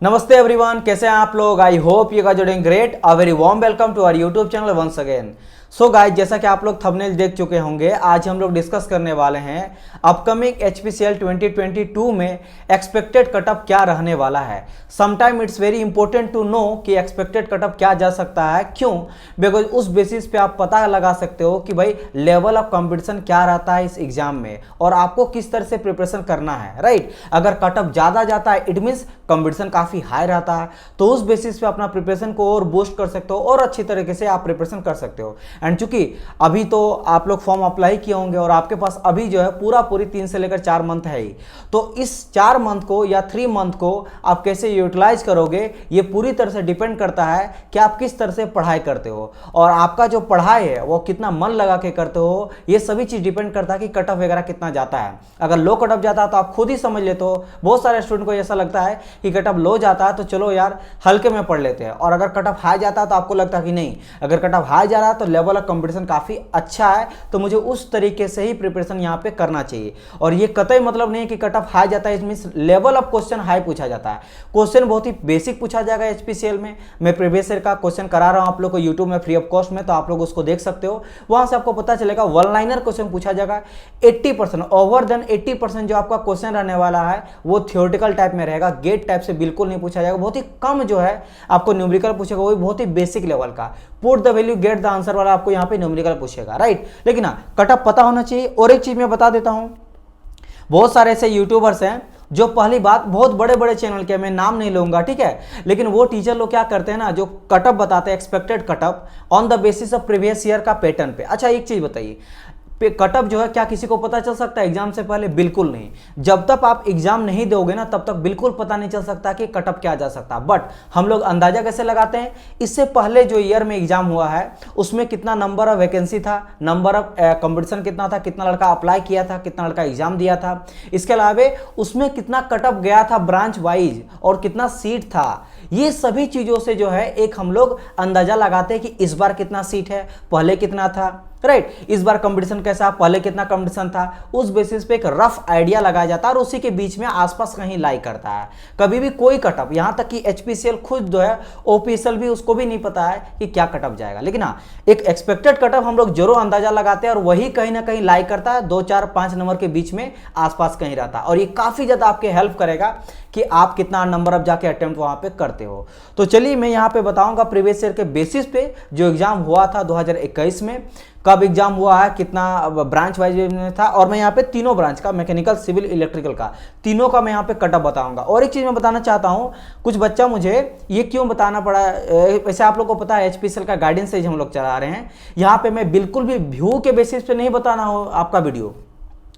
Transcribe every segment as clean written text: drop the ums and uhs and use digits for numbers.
नमस्ते एवरीवन, कैसे हैं आप लोग। I hope you guys are doing great. A very warm welcome to our YouTube channel once again. So guys, जैसा कि आप लोग थंबनेल देख चुके होंगे, आज हम लोग डिस्कस करने वाले हैं अपकमिंग एचपीसीएल 2022 में एक्सपेक्टेड कटअप क्या रहने वाला है। Sometime it's very important to know कि एक्सपेक्टेड कटअप क्या जा सकता है। क्यों? बिकॉज उस बेसिस पे आप पता लगा सकते हो कि भाई लेवल ऑफ कंपटीशन क्या रहता है इस एग्जाम में और आपको किस तरह से प्रिपरेशन करना है, राइट। अगर कटअप ज़्यादा जाता है इट मीन्स कंपटीशन काफ़ी हाई रहता है, तो उस बेसिस पे अपना प्रिपरेशन को और बूस्ट कर सकते हो और अच्छी तरीके से आप प्रिपरेशन कर सकते हो। एंड चूंकि अभी तो आप लोग फॉर्म अप्लाई किए होंगे और आपके पास अभी जो है पूरी 3 से लेकर 4 मंथ है ही, तो इस 4 मंथ को या 3 मंथ को आप कैसे यूटिलाइज करोगे ये पूरी तरह से डिपेंड करता है कि आप किस तरह से पढ़ाई करते हो और आपका जो पढ़ाई है वो कितना मन लगा के करते हो। ये सभी चीज़ डिपेंड करता है कि कट ऑफ वगैरह कितना जाता है। अगर लो कट ऑफ जाता है तो आप खुद ही समझ लेते हो। बहुत सारे स्टूडेंट को ऐसा लगता है कि कट ऑफ लो जाता है तो चलो यार हल्के में पढ़ लेते हैं, और अगर कट ऑफ हाई जाता है तो आपको लगता है कि नहीं, अगर कट ऑफ हाई जा रहा है तो लेवल ऑफ कंपटीशन काफ़ी अच्छा है, तो मुझे उस तरीके से ही प्रिपरेशन यहाँ पे करना चाहिए। और ये कतई मतलब नहीं है कि कट ऑफ हाई जाता है इसमें लेवल ऑफ क्वेश्चन हाई पूछा जाता है। क्वेश्चन बहुत ही बेसिक पूछा जाएगा एचपीसीएल में। मैं प्रीवियस ईयर का क्वेश्चन करा रहा हूँ आप लोग को यूट्यूब में फ्री ऑफ कॉस्ट में, तो आप लोग उसको देख सकते हो। वहां से आपको पता चलेगा वन लाइनर क्वेश्चन पूछा जाएगा। 80% ओवर देन 80% जो आपका क्वेश्चन रहने वाला है वो थियोरेटिकल टाइप में रहेगा, गेट टाइप से बिल्कुल नहीं पूछा जाएगा। बहुत ही कम जो है आपको न्यूमेरिकल पूछेगा, वो भी बहुत ही बेसिक लेवल का। Put the value get the answer वाला आपको यहाँ पे न्यूमेरिकल पूछेगा, राइट। लेकिन हाँ, कट ऑफ पता होना चाहिए। और एक चीज मैं बता देता हूँ, बहुत सारे ऐसे यूट्यूबर्स हैं जो पहली बात बहुत बड़े बड़े चैनल के, मैं नाम नहीं लूंगा, ठीक है, लेकिन वो टीचर लोग क्या करते हैं ना, जो कटअप बताते हैं expected cutoff on the basis of previous year का पैटर्न पे। अच्छा एक चीज बताइए, कटअप जो है क्या किसी को पता चल सकता है एग्जाम से पहले? बिल्कुल नहीं। जब तक आप एग्जाम नहीं दोगे ना तब तक बिल्कुल पता नहीं चल सकता कि कटअप क्या जा सकता। बट हम लोग अंदाजा कैसे लगाते हैं, इससे पहले जो ईयर में एग्जाम हुआ है उसमें कितना नंबर ऑफ वैकेंसी था, नंबर ऑफ कंपटीशन कितना था, कितना लड़का अप्लाई किया था, कितना लड़का एग्जाम दिया था, इसके अलावा उसमें कितना कटअप गया था ब्रांच वाइज और कितना सीट था। ये सभी चीजों से जो है एक हम लोग अंदाजा लगाते हैं कि इस बार कितना सीट है, पहले कितना था, राइट। इस बार कंपटीशन कैसा, पहले कितना कंपटीशन था, उस बेसिस पे एक रफ आइडिया लगाया जाता है और उसी के बीच में आसपास कहीं लाई करता है। कभी भी कोई कटअप, यहां तक कि एचपीसीएल खुद जो है ओपीएसएल भी उसको भी नहीं पता है कि क्या कटअप जाएगा। लेकिन हाँ, एक एक्सपेक्टेड कटअप हम लोग जरूर अंदाजा लगाते हैं और वही कहीं ना कहीं लाई करता है, 2 4 5 नंबर के बीच में आसपास कहीं रहता है। और ये काफी ज्यादा आपके हेल्प करेगा कि आप कितना नंबर अब जाके अटेम्प्ट वहां पे करते हो। तो चलिए मैं यहाँ पे बताऊंगा प्रीवियस ईयर के बेसिस पे जो एग्जाम हुआ था 2021 में, कब एग्जाम हुआ है, कितना ब्रांच वाइज में था, और मैं यहाँ पे तीनों ब्रांच का, मैकेनिकल, सिविल, इलेक्ट्रिकल का, तीनों का मैं यहाँ पे कटअप बताऊंगा। और एक चीज मैं बताना चाहता हूँ, कुछ बच्चा मुझे ये क्यों बताना पड़ा, वैसे आप लोग को पता है एचपीसीएल का गाइडेंस से हम लोग चला रहे हैं। यहाँ पे मैं बिल्कुल भी व्यू के बेसिस पे नहीं बताना हो आपका वीडियो,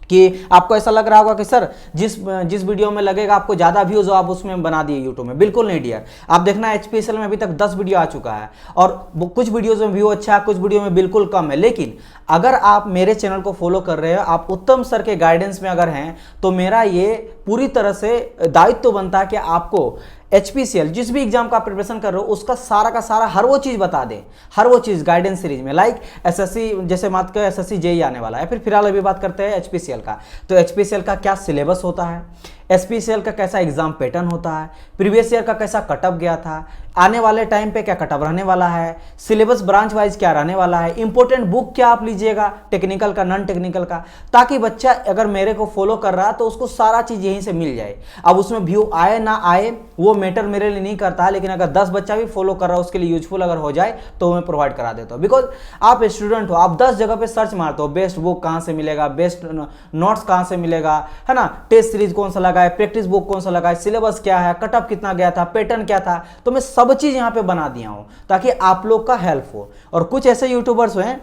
कि आपको ऐसा लग रहा होगा कि सर जिस वीडियो में लगेगा आपको ज़्यादा व्यूज़ हो आप उसमें बना दिए यूट्यूब में। बिल्कुल नहीं डियर, आप देखना एचपीसीएल में अभी तक 10 वीडियो आ चुका है और कुछ वीडियोज़ में व्यू अच्छा है, कुछ वीडियो में बिल्कुल कम है। लेकिन अगर आप मेरे चैनल को फॉलो कर रहे हो, आप उत्तम सर के गाइडेंस में अगर हैं, तो मेरा ये पूरी तरह से दायित्व बनता है कि आपको एचपीसीएल जिस भी एग्जाम का प्रिपरेशन कर रहे हो उसका सारा का सारा हर वो चीज़ बता दें, हर वो चीज़ गाइडेंस सीरीज में। लाइक एसएससी, जैसे बात करें एसएससी जेई आने वाला है, फिलहाल अभी बात करते हैं एचपीसीएल का। तो एचपीसीएल का क्या सिलेबस होता है, एचपीसीएल का कैसा एग्जाम पैटर्न होता है, प्रीवियस ईयर का कैसा कटअप गया था, आने वाले टाइम पे क्या कटअप रहने वाला है, सिलेबस ब्रांच वाइज क्या रहने वाला है, इंपॉर्टेंट बुक क्या आप लीजिएगा, टेक्निकल का, नॉन टेक्निकल का, ताकि बच्चा अगर मेरे को फॉलो कर रहा है तो उसको सारा चीज़ यहीं से मिल जाए। अब उसमें व्यू आए ना आए वो मैटर मेरे लिए नहीं करता है, लेकिन अगर 10 बच्चा भी फॉलो कर रहा है उसके लिए यूजफुल अगर हो जाए तो मैं प्रोवाइड करा देता हूँ। बिकॉज आप स्टूडेंट हो, आप 10 जगह पे सर्च मारते हो, बेस्ट बुक कहाँ से मिलेगा, बेस्ट नोट्स कहाँ से मिलेगा, है ना, टेस्ट सीरीज कौन सा लगा है, प्रैक्टिस बुक कौन सा लगा है, सिलेबस क्या है, कटअप कितना गया था, पैटर्न क्या था, तो मैं सब चीज़ यहाँ पे बना दिया हूँ ताकि आप लोग का हेल्प हो। और कुछ ऐसे यूट्यूबर्स हैं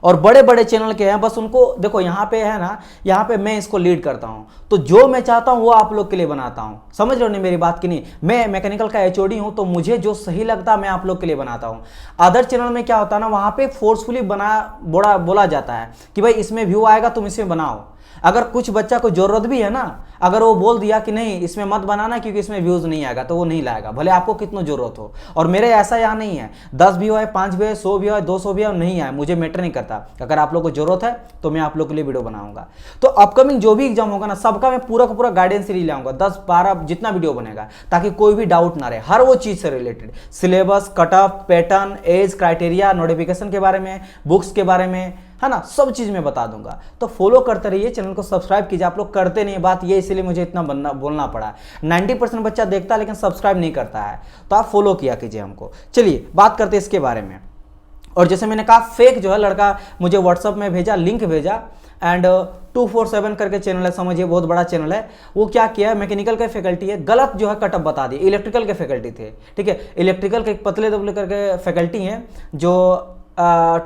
और बड़े बड़े चैनल के हैं, बस उनको देखो यहाँ पे है ना, यहाँ पे मैं इसको लीड करता हूँ, तो जो मैं चाहता हूँ वो आप लोग के लिए बनाता हूँ। समझ रहे हो नहीं मेरी बात की नहीं, मैं मैकेनिकल का एचओडी हूँ तो मुझे जो सही लगता है मैं आप लोग के लिए बनाता हूँ। अदर चैनल में क्या होता है ना, वहाँ पे फोर्सफुली बोला जाता है कि भाई इसमें व्यू आएगा तुम इसमें बनाओ, अगर कुछ बच्चा को जरूरत भी है ना, अगर वो बोल दिया कि नहीं इसमें मत बनाना क्योंकि इसमें व्यूज नहीं आएगा, तो वो नहीं लाएगा, भले आपको कितना जरूरत हो। और मेरे ऐसा यहाँ नहीं है 10 भी आए, 5 भी आए, 100 भी आए, 200 भी आए, नहीं आए, मुझे मैटर नहीं करता। अगर आप लोग को जरूरत है तो मैं आप लोग के लिए वीडियो बनाऊंगा। तो अपकमिंग जो भी एग्जाम होगा ना, सबका मैं पूरा का पूरा गाइडेंस सीरीज लाऊंगा, 10-12 जितना वीडियो बनेगा, ताकि कोई भी डाउट ना रहे। हर वो चीज से related, syllabus, cut off, pattern, age criteria, notification के बारे में, बुक्स के बारे में, है ना, सब चीज मैं बता दूंगा। तो फॉलो करते रहिए, चैनल को सब्सक्राइब कीजिए। आप लोग करते नहीं, बात ये इसीलिए मुझे इतना बोलना पड़ा। 90% बच्चा देखता है लेकिन सब्सक्राइब नहीं करता है, तो आप फॉलो किया कीजिए हमको। चलिए बात करते हैं इसके बारे में। और जैसे मैंने कहा, फेक जो है लड़का मुझे व्हाट्सअप में भेजा, लिंक भेजा, एंड 247 करके चैनल है, समझिए बहुत बड़ा चैनल है। वो क्या किया, मैकेनिकल के फैकल्टी है, गलत जो है कटअप बता दिए। इलेक्ट्रिकल के फैकल्टी थे, ठीक है, इलेक्ट्रिकल के पतले दुबले करके फैकल्टी हैं, जो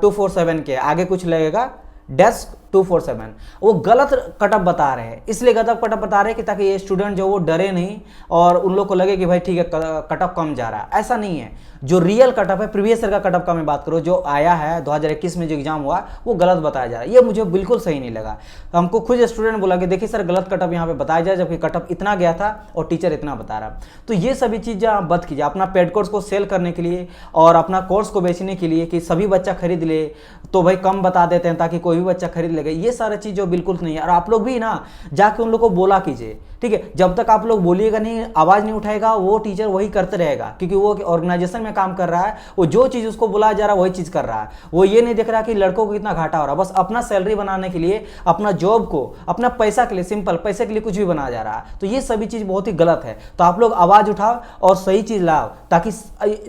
247 के आगे कुछ लगेगा डेस्क 247, वो गलत कटअप बता रहे हैं। इसलिए गलत कटअप बता रहे हैं कि ताकि ये स्टूडेंट जो वो डरे नहीं और उन लोग को लगे कि भाई ठीक है कटअप कम जा रहा है। ऐसा नहीं है, जो रियल कटअप है, प्रीवियस ईयर का कटअप का मैं बात करूँ, जो आया है 2021 में जो एग्जाम हुआ, वो गलत बताया जा रहा है। ये मुझे बिल्कुल सही नहीं लगा। हमको खुद स्टूडेंट बोला कि देखिए सर गलत कटअप यहाँ पे बताया जाए, जबकि कटअप इतना गया था और टीचर इतना बता रहा। तो ये सभी चीज़ें आप बंद कीजिए, अपना पेड कोर्स को सेल करने के लिए और अपना कोर्स को बेचने के लिए कि सभी बच्चा खरीद ले, तो भाई कम बता देते हैं ताकि कोई भी बच्चा खरीद लेगा। ये सारा चीज़ जो बिल्कुल नहीं है। और आप लोग भी ना जाके उन लोग को बोला कीजिए, ठीक है। जब तक आप लोग बोलिएगा नहीं, आवाज़ नहीं उठाएगा, वो टीचर वही करते रहेगा, क्योंकि वो ऑर्गेनाइजेशन में काम कर रहा है। वो जो चीज़ उसको बुलाया जा रहा है वही चीज़ कर रहा है। वो ये नहीं देख रहा कि लड़कों को कितना घाटा हो रहा है, बस अपना सैलरी बनाने के लिए, अपना जॉब को, अपना पैसा के लिए, सिंपल पैसे के लिए कुछ भी बनाया जा रहा है। तो ये सभी चीज़ बहुत ही गलत है। तो आप लोग आवाज़ उठाओ और सही चीज़ लाओ, ताकि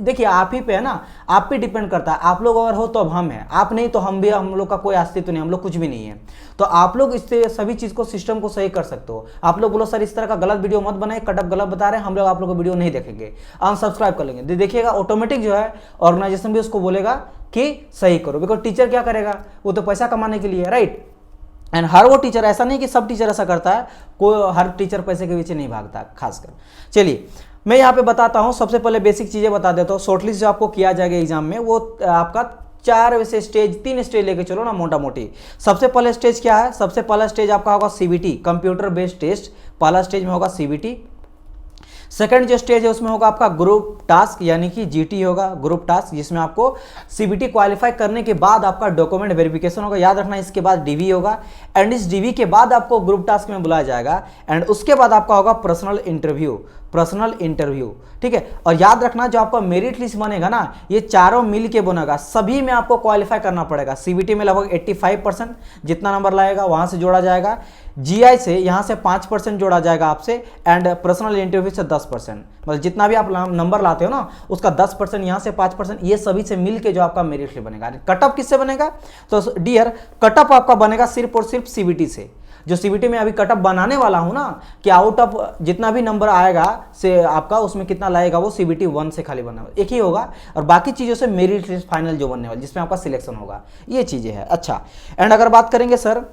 देखिए आप ही पे है ना, आप पे डिपेंड करता है। आप लोग अगर हो तो अब हम हैं, आप नहीं तो हम भी, हम लोग का कोई अस्तित्व नहीं, हम लोग कुछ भी नहीं है। तो आप लोग इससे सभी चीज़ को, सिस्टम को सही कर सकते हो। आप लोग बोलो सर इस तरह का गलत वीडियो मत बनाए, कटअप गलत बता रहे हैं, हम लोग आप लोग को वीडियो नहीं देखेंगे, अनसब्सक्राइब कर लेंगे। देखिएगा ऑटोमेटिक जो है ऑर्गेनाइजेशन भी उसको बोलेगा कि सही करो, बिकॉज टीचर क्या करेगा, वो तो पैसा कमाने के लिए, राइट। एंड हर वो टीचर, ऐसा नहीं कि सब टीचर ऐसा करता है, कोई हर टीचर पैसे के पीछे नहीं भागता खासकर। चलिए मैं यहाँ पे बताता हूँ, सबसे पहले बेसिक चीज़ें बता देता हूँ। शॉर्टलिस्ट जो आपको किया जाएगा एग्जाम में, वो आपका 4 वैसे स्टेज, 3 स्टेज लेके चलो ना मोटा मोटी। सबसे पहले स्टेज क्या है, सबसे पहला स्टेज आपका होगा सीबीटी, कंप्यूटर बेस्ड टेस्ट। पहला स्टेज में होगा सीबीटी। सेकंड जो स्टेज है उसमें होगा आपका ग्रुप टास्क, यानी कि जीटी होगा, ग्रुप टास्क, जिसमें आपको सीबीटी क्वालिफाई करने के बाद आपका डॉक्यूमेंट वेरिफिकेशन होगा, याद रखना। इसके बाद डीवी होगा, एंड इस डीवी के बाद आपको ग्रुप टास्क में बुलाया जाएगा, एंड उसके बाद आपका होगा पर्सनल इंटरव्यू, ठीक है। और याद रखना जो आपका मेरिट लिस्ट बनेगा ना, ये चारों मिल के बनेगा, सभी में आपको क्वालिफाई करना पड़ेगा। सीबीटी में लगभग 85% जितना नंबर लाएगा वहां से जोड़ा जाएगा, जीआई से यहाँ से 5% जोड़ा जाएगा आपसे, एंड पर्सनल इंटरव्यू से 10%, मतलब जितना भी आप नंबर लाते हो ना उसका 10%, यहाँ से 5%, ये सभी से मिल के जो आपका मेरिट लिस्ट बनेगा। कटअप किससे बनेगा, तो डियर कटअप आपका बनेगा सिर्फ और सिर्फ सीबीटी से। जो सीबीटी में अभी कटअप बनाने वाला हूं ना, कि आउट ऑफ जितना भी नंबर आएगा से आपका उसमें कितना लाएगा, वो सीबीटी 1 से खाली बनना एक ही होगा, और बाकी चीज़ों से मेरिट लिस्ट फाइनल जो बनने वाला, जिसमें आपका सिलेक्शन होगा, ये चीज़ें हैं। अच्छा, एंड अगर बात करेंगे सर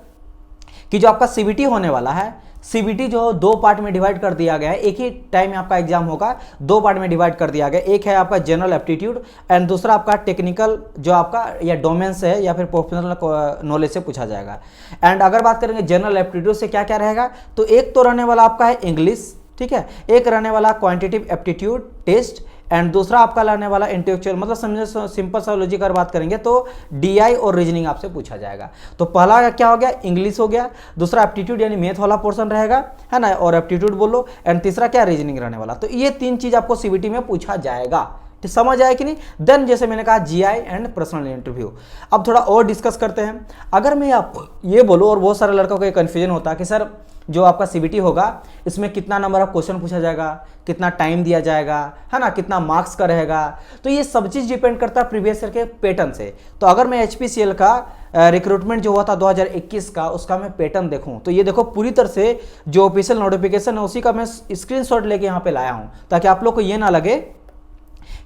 कि जो आपका सीबीटी होने वाला है, सीबीटी जो 2 पार्ट में डिवाइड कर दिया गया है, एक ही टाइम में आपका एग्जाम होगा, 2 पार्ट में डिवाइड कर दिया गया। एक है आपका जनरल एप्टीट्यूड, एंड दूसरा आपका टेक्निकल, जो आपका या डोमेन से है या फिर प्रोफेशनल नॉलेज से पूछा जाएगा। एंड अगर बात करेंगे जनरल एप्टीट्यूड से क्या क्या रहेगा, तो एक तो रहने वाला आपका है इंग्लिश, ठीक है, एक रहने वाला क्वांटिटेटिव एप्टीट्यूड टेस्ट, एंड दूसरा आपका लाने वाला इंटेलेक्चुअल, मतलब समझे सिंपल सा लॉजिक अगर बात करेंगे तो डीआई और रीजनिंग आपसे पूछा जाएगा। तो पहला क्या हो गया, इंग्लिश हो गया, दूसरा एप्टीट्यूड यानी मैथ वाला पोर्शन रहेगा, है ना, और एप्टीट्यूड बोलो, एंड तीसरा क्या, रीजनिंग रहने वाला। तो ये 3 चीज आपको सीबीटी में पूछा जाएगा, तो समझ आया कि नहीं। देन जैसे मैंने कहा जीआई एंड पर्सनल इंटरव्यू। अब थोड़ा और डिस्कस करते हैं। अगर मैं आपको ये बोलूँ, और बहुत सारे लड़कों को एक कन्फ्यूजन होता है कि सर जो आपका सीबीटी होगा इसमें कितना नंबर ऑफ क्वेश्चन पूछा जाएगा, कितना टाइम दिया जाएगा, है ना, कितना मार्क्स का रहेगा, तो ये सब चीज़ डिपेंड करता है प्रीवियस ईयर के पैटर्न से। तो अगर मैं एचपीसीएल का रिक्रूटमेंट जो हुआ था 2021 का, उसका मैं पैटर्न देखूं, तो ये देखो पूरी तरह से जो ऑफिशियल नोटिफिकेशन है उसी का मैं स्क्रीनशॉट लेके यहाँ पे लाया हूँ, ताकि आप लोग को ये ना लगे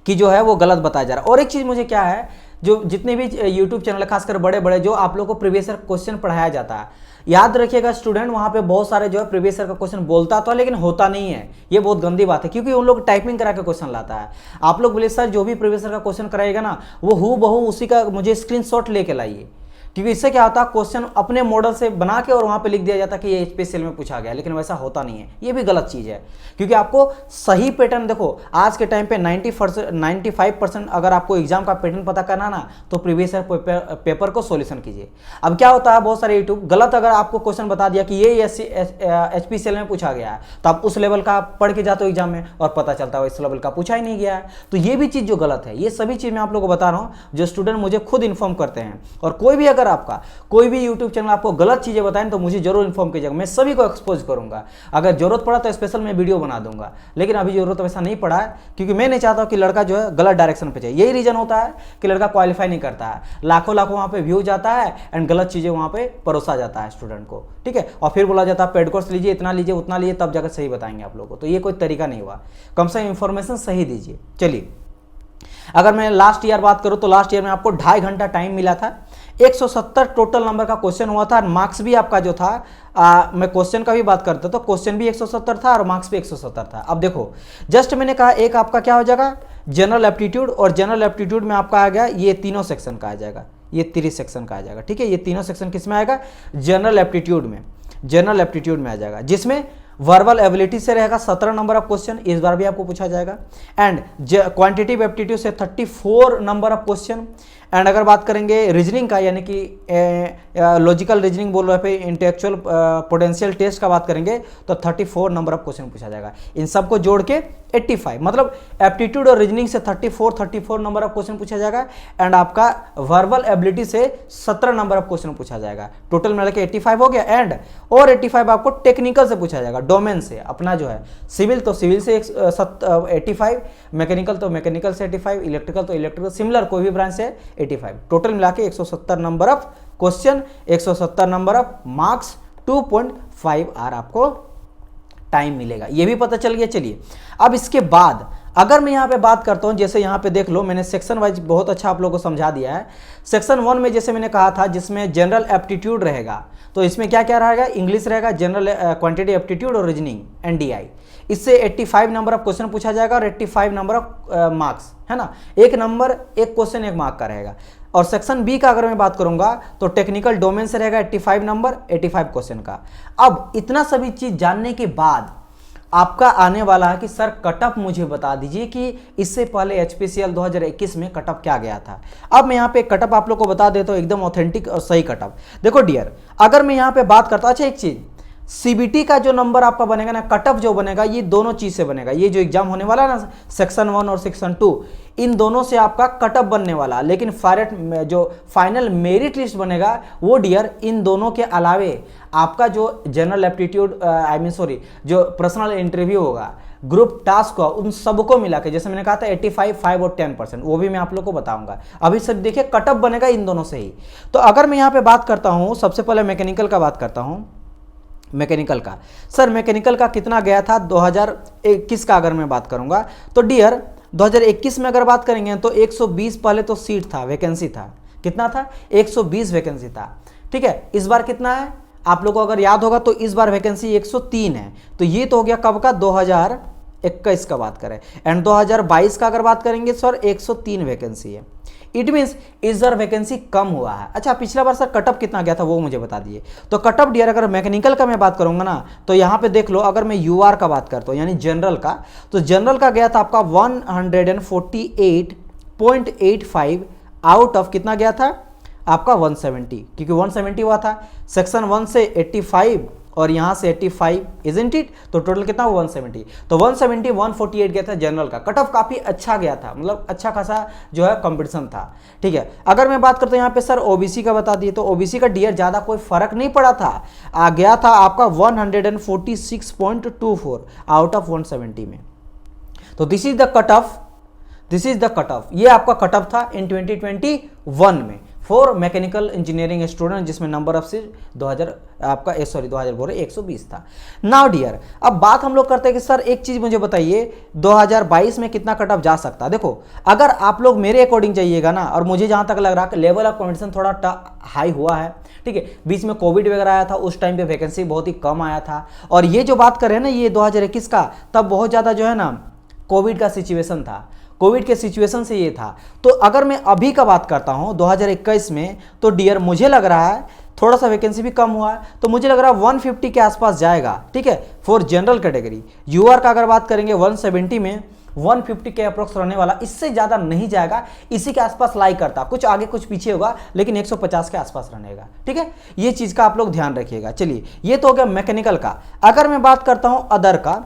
कि जो है वो गलत बताया जा रहा है। और एक चीज़ मुझे क्या है, जो जितने भी यूट्यूब चैनल खासकर बड़े बड़े जो आप लोग को प्रीवियस ईयर क्वेश्चन पढ़ाया जाता है, याद रखिएगा स्टूडेंट, वहाँ पे बहुत सारे जो है प्रीवियस ईयर का क्वेश्चन बोलता तो है लेकिन होता नहीं है। ये बहुत गंदी बात है, क्योंकि उन लोग टाइपिंग करा के क्वेश्चन लाता है। आप लोग बोले सर जो भी प्रीवियस ईयर का क्वेश्चन कराएगा ना, वो हूबहू उसी का मुझे स्क्रीनशॉट लेके लाइए, क्योंकि इससे क्या होता है, क्वेश्चन अपने मॉडल से बना के और वहां पे लिख दिया जाता है कि ये एचपीसीएल में पूछा गया, लेकिन वैसा होता नहीं है, ये भी गलत चीज़ है। क्योंकि आपको सही पैटर्न, देखो आज के टाइम पे 95% अगर आपको एग्जाम का पैटर्न पता करना ना, तो प्रीवियस ईयर पेपर को सॉल्यूशन कीजिए। अब क्या होता है, बहुत सारे यूट्यूब गलत अगर आपको क्वेश्चन बता दिया कि ये एचपीसीएल में पूछा गया है, तो आप उस लेवल का पढ़ के जाते हो एग्जाम में और पता चलता है इस लेवल का पूछा ही नहीं गया है। तो ये भी चीज़ जो गलत है, ये सभी चीज़ मैं आप लोगों को बता रहा हूँ जो स्टूडेंट मुझे खुद इन्फॉर्म करते हैं। और कोई भी अगर आपका कोई भी यूट्यूब चैनल आपको गलत चीज़ें बताएं तो मुझे जरूर इन्फॉर्म कीजिएगा, मैं सभी को एक्सपोज करूंगा। अगर जरूरत पड़ा तो स्पेशल मैं वीडियो बना दूंगा, लेकिन अभी जरूरत वैसा नहीं पड़ा है, क्योंकि मैं नहीं चाहता कि लड़का जो है गलत डायरेक्शन पे जाए। यही रीजन होता है कि लड़का क्वालिफाई नहीं करता है, लाखों वहाँ पे व्यू जाता है एंड गलत चीज़ें वहाँ पे परोसा जाता है स्टूडेंट को, ठीक है। और फिर बोला जाता है पेड कोर्स लीजिए, इतना लीजिए, उतना लीजिए, तब जाकर सही बताएंगे आप लोगों को। तो ये कोई तरीका नहीं हुआ, कम से कम इंफॉर्मेशन सही दीजिए। चलिए, अगर मैं लास्ट ईयर बात करूं तो लास्ट ईयर में आपको 2.5 घंटा टाइम मिला था, 170 टोटल नंबर का क्वेश्चन हुआ था, मार्क्स भी आपका जो था मैं क्वेश्चन का भी बात करता तो क्वेश्चन भी 170 था और मार्क्स भी 170 था। अब देखो, जस्ट मैंने कहा एक आपका क्या हो जाएगा जनरल एप्टीट्यूड, और जनरल एप्टीट्यूड में आपका आ गया ये तीनों सेक्शन का आ जाएगा, ये 3 सेक्शन का आ जाएगा, ठीक है। ये तीनों सेक्शन किस में आएगा, जनरल एप्टीट्यूड में, जनरल एप्टीट्यूड में आ जाएगा, जिसमें वर्बल एबिलिटी से रहेगा 17 नंबर ऑफ क्वेश्चन, इस बार भी आपको पूछा जाएगा। एंड क्वांटिटेटिव एप्टीट्यूड से 34 नंबर ऑफ क्वेश्चन। एंड अगर बात करेंगे रीजनिंग का, यानी कि लॉजिकल रीजनिंग बोल रहे हैं, इंटेलेक्चुअल पोटेंशियल टेस्ट का बात करेंगे तो 34 नंबर ऑफ क्वेश्चन पूछा जाएगा। इन सबको जोड़ के 85, मतलब एप्टीट्यूड और रीजनिंग से 34 नंबर ऑफ क्वेश्चन पूछा जाएगा। एंड आपका वर्बल एबिलिटी से 17 नंबर ऑफ क्वेश्चन पूछा जाएगा। टोटल मिला के 85 हो गया। एंड और 85 आपको टेक्निकल से पूछा जाएगा, डोमेन से, अपना जो है सिविल तो सिविल से 85, मैकेनिकल तो मैकेनिकल से 85, इलेक्ट्रिकल तो इलेक्ट्रिकल, सिमिलर कोई भी ब्रांच से 85। टोटल मिला के 170 number of question, 170 number of marks, 2.5 hour आपको टाइम मिलेगा, ये भी पता चल गया। चलिए, अब इसके बाद अगर मैं यहाँ पे बात करता हूँ, जैसे यहाँ पे देख लो मैंने सेक्शन वाइज बहुत अच्छा आप लोगों को समझा दिया है। सेक्शन 1 में जैसे मैंने कहा था जिसमें जनरल एप्टीट्यूड रहेगा, तो इसमें क्या क्या रहेगा, इंग्लिश रहेगा, जनरल क्वांटिटी एप्टीट्यूड और रीजनिंग एनडीआई। इससे 85 नंबर ऑफ क्वेश्चन पूछा जाएगा और 85 नंबर ऑफ मार्क्स, है ना, एक नंबर एक क्वेश्चन 1 मार्क का रहेगा। और सेक्शन बी का अगर मैं बात करूंगा तो टेक्निकल डोमेन से रहेगा 85 नंबर, 85 क्वेश्चन का। अब इतना सभी चीज जानने के बाद आपका आने वाला है कि सर कटअप मुझे बता दीजिए कि इससे पहले एचपीसीएल 2021 में कटअप क्या गया था। अब मैं यहाँ पे कटअप आप लोग को बता देता हूँ, एकदम ऑथेंटिक और सही कटअप। देखो डियर, अगर मैं यहाँ पे बात करता हूँ, अच्छा एक चीज, सीबीटी का जो नंबर आपका बनेगा ना, कटअप जो बनेगा, ये दोनों चीज से बनेगा। ये जो एग्जाम होने वाला है ना, सेक्शन 1 और सेक्शन 2, इन दोनों से आपका कटअप बनने वाला। लेकिन जो फाइनल मेरिट लिस्ट बनेगा वो डियर इन दोनों के अलावे आपका जो जनरल एप्टीट्यूड जो पर्सनल इंटरव्यू होगा, ग्रुप टास्क हुआ, उन सबको मिला के, जैसे मैंने कहा था 85, 5 और 10%, वो भी मैं आप लोग को बताऊंगा। अभी सब देखिए कटअप बनेगा इन दोनों से ही। तो अगर मैं यहाँ पे बात करता हूँ, सबसे पहले मैकेनिकल का बात करता हूँ। मैकेनिकल का, सर मैकेनिकल का कितना गया था 2021 का अगर मैं बात करूंगा तो डियर 2021 में अगर बात करेंगे तो 120 पहले तो सीट था, वैकेंसी था, कितना था, 120 वैकेंसी था, ठीक है। इस बार कितना है आप लोगों को अगर याद होगा तो इस बार वैकेंसी 103 है। तो ये तो हो गया कब का, 2021 का बात करें। एंड 2022 का अगर बात करेंगे सर 103 वैकेंसी है। इट मीन्स इस बार वैकेंसी कम हुआ है। अच्छा, पिछला बार सर कटअप कितना गया था वो मुझे बता दिए। तो कटअप डियर अगर मैकेनिकल का मैं बात करूंगा ना, तो यहाँ पे देख लो, अगर मैं यूआर का बात करता हूँ यानी जनरल का, तो जनरल का गया था आपका 148.85 आउट ऑफ कितना गया था आपका 170, क्योंकि 170 हुआ था। सेक्शन 1 से 85 और यहाँ से 85, इजंट इट, तो टोटल कितना हुआ 170। तो 170 148 गया था जनरल का। कट ऑफ काफ़ी अच्छा गया था, मतलब अच्छा खासा जो है कंपटीशन था, ठीक है। अगर मैं बात करता हूँ यहाँ पे सर ओबीसी का बता दिए, तो ओबीसी का डियर ज़्यादा कोई फर्क नहीं पड़ा था, आ गया था आपका 146.24 आउट ऑफ 170 में। तो this is the cut of, this is the cut of, ये आपका कट ऑफ था इन 2021 में फॉर मैकेनिकल इंजीनियरिंग स्टूडेंट, जिसमें नंबर ऑफ सीट 120 था। नाउ डियर, अब बात हम लोग करते हैं कि सर एक चीज मुझे बताइए 2022 में कितना कट ऑफ जा सकता है। देखो, अगर आप लोग मेरे अकॉर्डिंग जाइएगा ना, और मुझे जहां तक लग रहा है कि लेवल ऑफ कॉम्पिटिशन थोड़ा हाई हुआ है, ठीक है। बीच में कोविड वगैरह आया था, उस टाइम पे वैकेंसी बहुत ही कम आया था। और ये जो बात कर रहे हैं ना, ये 2021 का, तब बहुत ज़्यादा जो है ना कोविड का सिचुएशन था। कोविड के सिचुएशन से ये था। तो अगर मैं अभी का बात करता हूँ 2021 में, तो डियर मुझे लग रहा है थोड़ा सा वैकेंसी भी कम हुआ है, तो मुझे लग रहा है 150 के आसपास जाएगा, ठीक है, फॉर जनरल कैटेगरी। यूआर का अगर बात करेंगे 170 में 150 के अप्रोक्स रहने वाला, इससे ज़्यादा नहीं जाएगा, इसी के आसपास लाई करता, कुछ आगे कुछ पीछे होगा, लेकिन 150 के आसपास रहेगा, ठीक है। ये चीज़ का आप लोग ध्यान रखिएगा। चलिए, ये तो हो गया मैकेनिकल का। अगर मैं बात करता हूँ अदर का,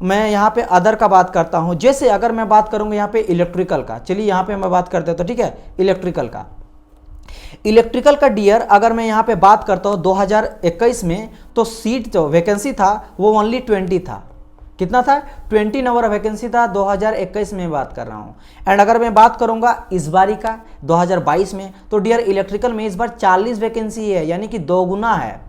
मैं यहाँ पे अदर का बात करता हूँ, जैसे अगर मैं बात करूँगा यहाँ पे इलेक्ट्रिकल का, चलिए यहाँ पे मैं बात करते तो ठीक है, इलेक्ट्रिकल का डियर अगर मैं यहाँ पे बात करता हूँ 2021 में, तो सीट जो वैकेंसी था वो ओनली 20 था। कितना था? 20 नंबर वैकेंसी था 2021 में बात कर रहा हूँ। एंड अगर मैं बात करूँगा इस बारी का 2022 में, तो डियर इलेक्ट्रिकल में इस बार 40 वैकेंसी है, यानी कि दोगुना है,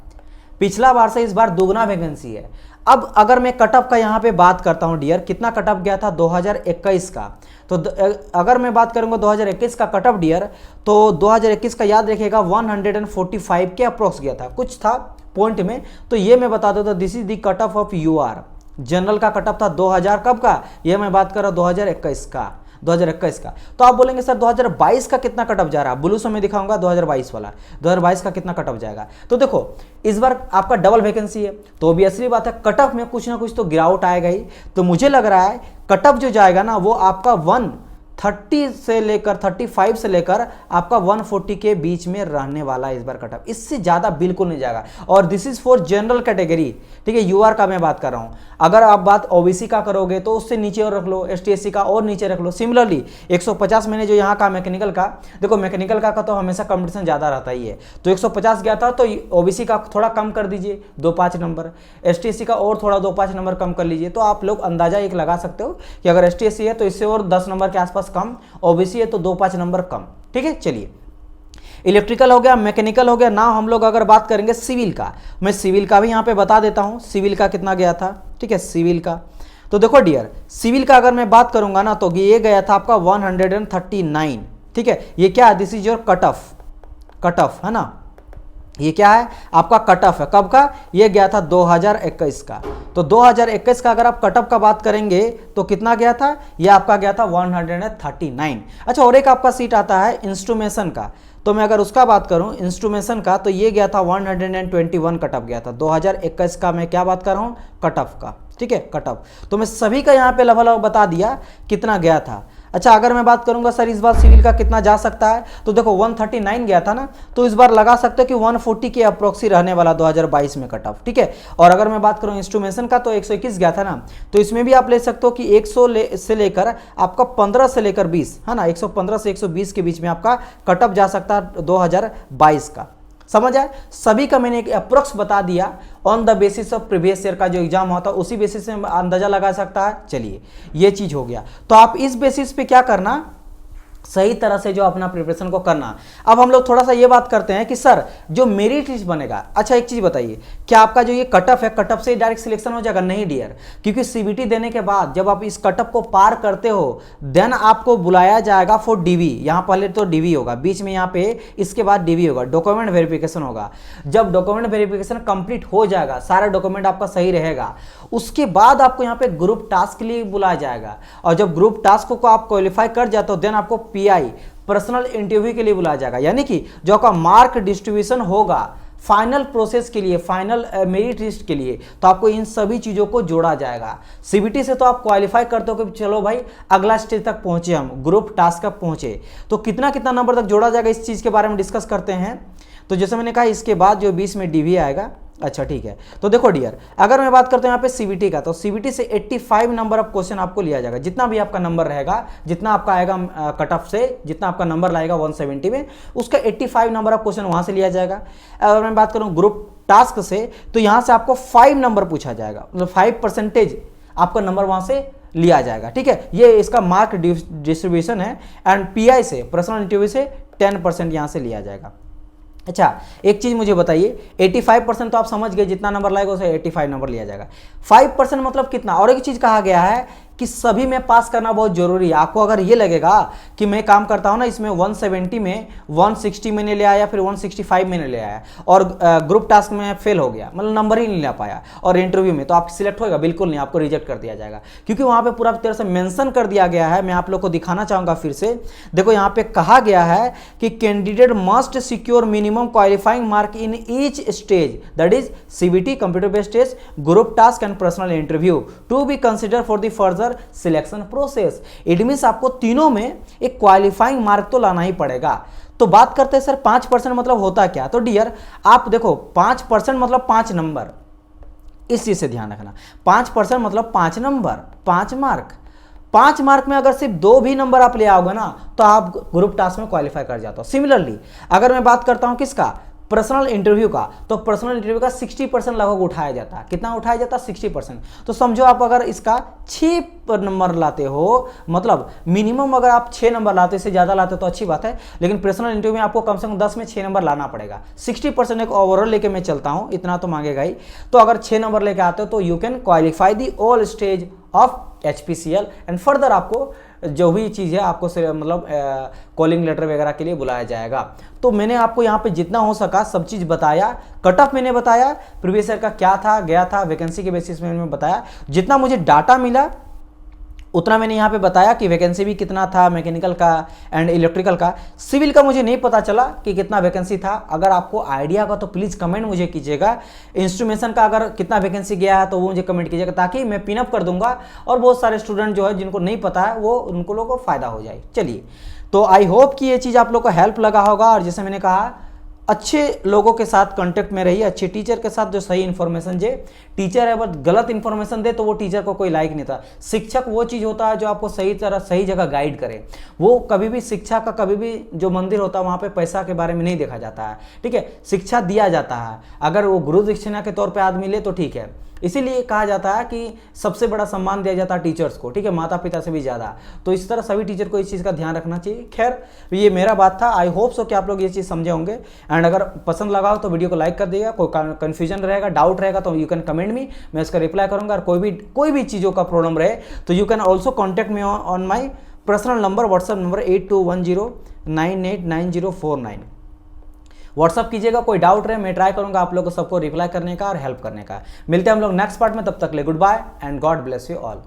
पिछला बार से इस बार दोगुना वैकेंसी है। अब अगर मैं कटअप का यहाँ पे बात करता हूँ डियर, कितना कटअप गया था 2021 का, तो अगर मैं बात करूँगा 2021 का कटअप डियर, तो 2021 का याद रखिएगा 145 के अप्रोक्स गया था, कुछ था पॉइंट में। तो ये मैं बता देता, this is the cut off of your. General का कट ऑफ था 2000 कब का, ये मैं बात कर रहा हूँ 2021 का, 2021 का। तो आप बोलेंगे सर 2022 का कितना कट ऑफ जा रहा है, ब्लू से मैं दिखाऊंगा 2022 वाला, 2022 का कितना कट ऑफ जाएगा। तो देखो इस बार आपका डबल वैकेंसी है, तो भी असली बात है कट ऑफ में कुछ ना कुछ तो गिरावट आएगा ही। तो मुझे लग रहा है कट ऑफ जो जाएगा ना, वो आपका 130 से लेकर 35 से लेकर आपका 140 के बीच में रहने वाला है इस बार कट ऑफ, इससे ज़्यादा बिल्कुल नहीं जाएगा। और this is for general category, ठीक है, यूआर का मैं बात कर रहा हूँ। अगर आप बात ओबीसी का करोगे तो उससे नीचे और रख लो, एसटी/एससी का और नीचे रख लो। सिमिलरली 150 मैंने जो यहाँ का मैकेनिकल का, देखो मैकेनिकल का तो हमेशा कंपटीशन ज़्यादा रहता ही है, तो 150 गया था, तो ओबीसी का थोड़ा कम कर दीजिए 2-5 नंबर, एसटी/एससी का और थोड़ा 2-5 नंबर कम कर लीजिए। तो आप लोग अंदाजा एक लगा सकते हो कि अगर एसटी/एससी है तो इससे और 10 नंबर के आसपास कम, ओबीसी है तो 2-5 नंबर कम, ठीक है। चलिए, इलेक्ट्रिकल हो गया, मैकेनिकल हो गया। नाउ हम लोग अगर बात करेंगे सिविल का, मैं सिविल का भी यहाँ पे बता देता हूँ, सिविल का कितना गया था, ठीक है। सिविल का तो देखो डियर, सिविल का अगर मैं बात करूंगा ना, तो ये गया था आपका 139, ठीक है। ये क्या है, this is your cut off है ना, ये क्या है आपका कट ऑफ है, कब का, ये गया था 2021 का। तो 2021 का अगर आप कट ऑफ का बात करेंगे तो कितना गया था, ये आपका गया था 139। अच्छा, और एक आपका सीट आता है इंस्ट्रूमेशन का, तो मैं अगर उसका बात करूं इंस्ट्रूमेशन का, तो ये गया था 121 कट ऑफ गया था 2021 का। मैं क्या बात कर रहा हूं, कट ऑफ का, ठीक है, कट ऑफ। तो मैं सभी का यहाँ पे लेवल बता दिया कितना गया था। अच्छा, अगर मैं बात करूंगा सर इस बार सिविल का कितना जा सकता है, तो देखो 139 गया था ना, तो इस बार लगा सकते हो कि 140 के अप्रोक्सी रहने वाला 2022 में कट ऑफ, ठीक है। और अगर मैं बात करूं इंस्ट्रूमेशन का, तो 121 गया था ना, तो इसमें भी आप ले सकते हो कि 100 से लेकर आपका 15 से लेकर 20 है ना, 115 से 120 के बीच में आपका कट ऑफ जा सकता है 2022 का। समझ आए, सभी का मैंने एक अप्रोक्स बता दिया on the basis of previous year का जो एग्जाम होता है, उसी बेसिस से अंदाजा लगा सकता है। चलिए, ये चीज हो गया। तो आप इस बेसिस पे क्या करना, सही तरह से जो अपना प्रिपरेशन को करना। अब हम लोग थोड़ा सा ये बात करते हैं कि सर जो मेरिट लिस्ट बनेगा, अच्छा एक चीज बताइए, क्या आपका जो ये कट ऑफ है, कट ऑफ से डायरेक्ट सिलेक्शन हो जाएगा? नहीं डियर, क्योंकि सीबीटी देने के बाद जब आप इस कट ऑफ को पार करते हो, देन आपको बुलाया जाएगा फॉर डीवी। यहाँ पहले तो डीवी होगा, बीच में यहाँ पे, इसके बाद डीवी होगा, डॉक्यूमेंट वेरिफिकेशन होगा। जब डॉक्यूमेंट वेरिफिकेशन कंप्लीट हो जाएगा, सारा डॉक्यूमेंट आपका सही रहेगा, उसके बाद आपको यहाँ पे ग्रुप टास्क के लिए बुलाया जाएगा। और जब ग्रुप टास्क को आप क्वालिफाई कर जाते हो, देन आपको पीआई पर्सनल इंटरव्यू के लिए बुलाया जाएगा। यानी कि जो आपका मार्क डिस्ट्रीब्यूशन होगा फाइनल प्रोसेस के लिए, फाइनल मेरिट लिस्ट के लिए, तो आपको इन सभी चीज़ों को जोड़ा जाएगा। सीबीटी से तो आप क्वालिफाई करते हो कि चलो भाई अगला स्टेज तक पहुंचे, हम ग्रुप टास्क तक पहुंचे, तो कितना कितना नंबर तक जोड़ा जाएगा, इस चीज़ के बारे में डिस्कस करते हैं। तो जैसे मैंने कहा, इसके बाद जो 20 में डीवी आएगा। अच्छा ठीक है, तो देखो डियर, अगर मैं बात करता हूँ यहाँ पे सीबीटी का, तो सीबीटी से 85 नंबर ऑफ क्वेश्चन आपको लिया जाएगा। जितना भी आपका नंबर रहेगा, जितना आपका आएगा कट ऑफ से, जितना आपका नंबर लाएगा 170 में, उसका 85 नंबर ऑफ क्वेश्चन वहाँ से लिया जाएगा। अगर मैं बात करूँ ग्रुप टास्क से, तो यहाँ से आपको 5 नंबर पूछा जाएगा, मतलब 5% आपका नंबर वहाँ से लिया जाएगा, ठीक है। ये इसका मार्क डिस्ट्रीब्यूशन है। एंड पीआई से, पर्सनल इंटरव्यू से 10% यहाँ से लिया जाएगा। अच्छा, एक चीज मुझे बताइए, 85% तो आप समझ गए, जितना नंबर लाएगा उसे 85 नंबर लिया जाएगा। 5% मतलब कितना? और एक चीज कहा गया है कि सभी में पास करना बहुत जरूरी है। आपको अगर ये लगेगा कि मैं काम करता हूं ना इसमें 170 में 160 मैंने ले आया, फिर 165 मैंने ले आया और ग्रुप टास्क में फेल हो गया, मतलब नंबर ही नहीं ले पाया और इंटरव्यू में, तो आप सिलेक्ट होगा? बिल्कुल नहीं, आपको रिजेक्ट कर दिया जाएगा, क्योंकि वहां पे पूरा तरह से मेंशन कर दिया गया है। मैं आप लोग को दिखाना चाहूंगा फिर से, देखो यहाँ पे कहा गया है कि candidate must secure minimum qualifying mark in each stage, that is CBT, computer based test, group task and personal interview to be consider for the further selection process. It means आपको तीनों में एक क्वालिफाइंग मार्क तो लाना ही पड़ेगा। तो बात करते हैं सर 5% मतलब होता क्या? तो डियर आप देखो 5% मतलब 5 नंबर, इस चीज से ध्यान रखना। 5% मतलब 5 नंबर, 5 मार्क। 5 मार्क में अगर सिर्फ 2 भी नंबर आप ले आओगे ना तो आप ग्रुप टास्क में क्वालिफाई कर जाते हो। सिमिलरली अगर मैं बात करता हूं किसका, पर्सनल इंटरव्यू का, तो पर्सनल इंटरव्यू का 60% लगभग उठाया जाता है। कितना उठाया जाता है? 60%। तो समझो आप अगर इसका 6 नंबर लाते हो, मतलब मिनिमम अगर आप 6 नंबर लाते, इससे ज्यादा लाते तो अच्छी बात है, लेकिन पर्सनल इंटरव्यू में आपको कम से कम 10 में 6 नंबर लाना पड़ेगा। 60% एक ओवरऑल लेके मैं चलता हूं, इतना तो मांगेगा ही। तो अगर 6 नंबर लेके आते हो तो you can qualify the all stage of HPCL and further आपको जो भी चीज़ है आपको मतलब कॉलिंग लेटर वगैरह के लिए बुलाया जाएगा। तो मैंने आपको यहाँ पे जितना हो सका सब चीज़ बताया, कट ऑफ मैंने बताया, प्रीवियस ईयर का क्या था गया था, वैकेंसी के बेसिस में मैंने बताया, जितना मुझे डाटा मिला उतना मैंने यहाँ पे बताया कि वैकेंसी भी कितना था मैकेनिकल का एंड इलेक्ट्रिकल का। सिविल का मुझे नहीं पता चला कि कितना वैकेंसी था, अगर आपको आइडिया का तो प्लीज़ कमेंट मुझे कीजिएगा। इंस्ट्रूमेंटेशन का अगर कितना वैकेंसी गया है तो वो मुझे कमेंट कीजिएगा, ताकि मैं पिनअप कर दूंगा और बहुत सारे स्टूडेंट जो है जिनको नहीं पता है वो उनको लोगों को फायदा हो जाए। चलिए, तो आई होप कि ये चीज़ आप लोग को हेल्प लगा होगा, और जैसे मैंने कहा अच्छे लोगों के साथ कांटेक्ट में रहिए, अच्छे टीचर के साथ जो सही इन्फॉर्मेशन दे। टीचर है बट गलत इन्फॉर्मेशन दे तो वो टीचर को कोई लाइक नहीं था। शिक्षक वो चीज़ होता है जो आपको सही तरह सही जगह गाइड करे। वो कभी भी शिक्षा का कभी भी जो मंदिर होता है वहाँ पे पैसा के बारे में नहीं देखा जाता है, ठीक है, शिक्षा दिया जाता है। अगर वो गुरु दक्षिणा के तौर पर आदमी ले तो ठीक है, इसीलिए कहा जाता है कि सबसे बड़ा सम्मान दिया जाता है टीचर्स को, ठीक है, माता पिता से भी ज़्यादा। तो इस तरह सभी टीचर को इस चीज़ का ध्यान रखना चाहिए। खैर ये मेरा बात था, आई होप सो कि आप लोग ये चीज़ समझे होंगे। एंड अगर पसंद लगा हो तो वीडियो को लाइक कर दिएगा। कोई कन्फ्यूजन रहेगा, डाउट रहेगा तो यू कैन कमेंट मी, मैं इसका रिप्लाई करूँगा। और कोई भी चीज़ों का प्रॉब्लम रहे तो you can also contact me on my personal number, WhatsApp number 8210989049। WhatsApp कीजिएगा, कोई डाउट रहे, मैं ट्राई करूंगा आप लोगों को सबको रिप्लाई करने का और हेल्प करने का। मिलते हैं हम लोग नेक्स्ट पार्ट में, तब तक ले good bye and God bless you all.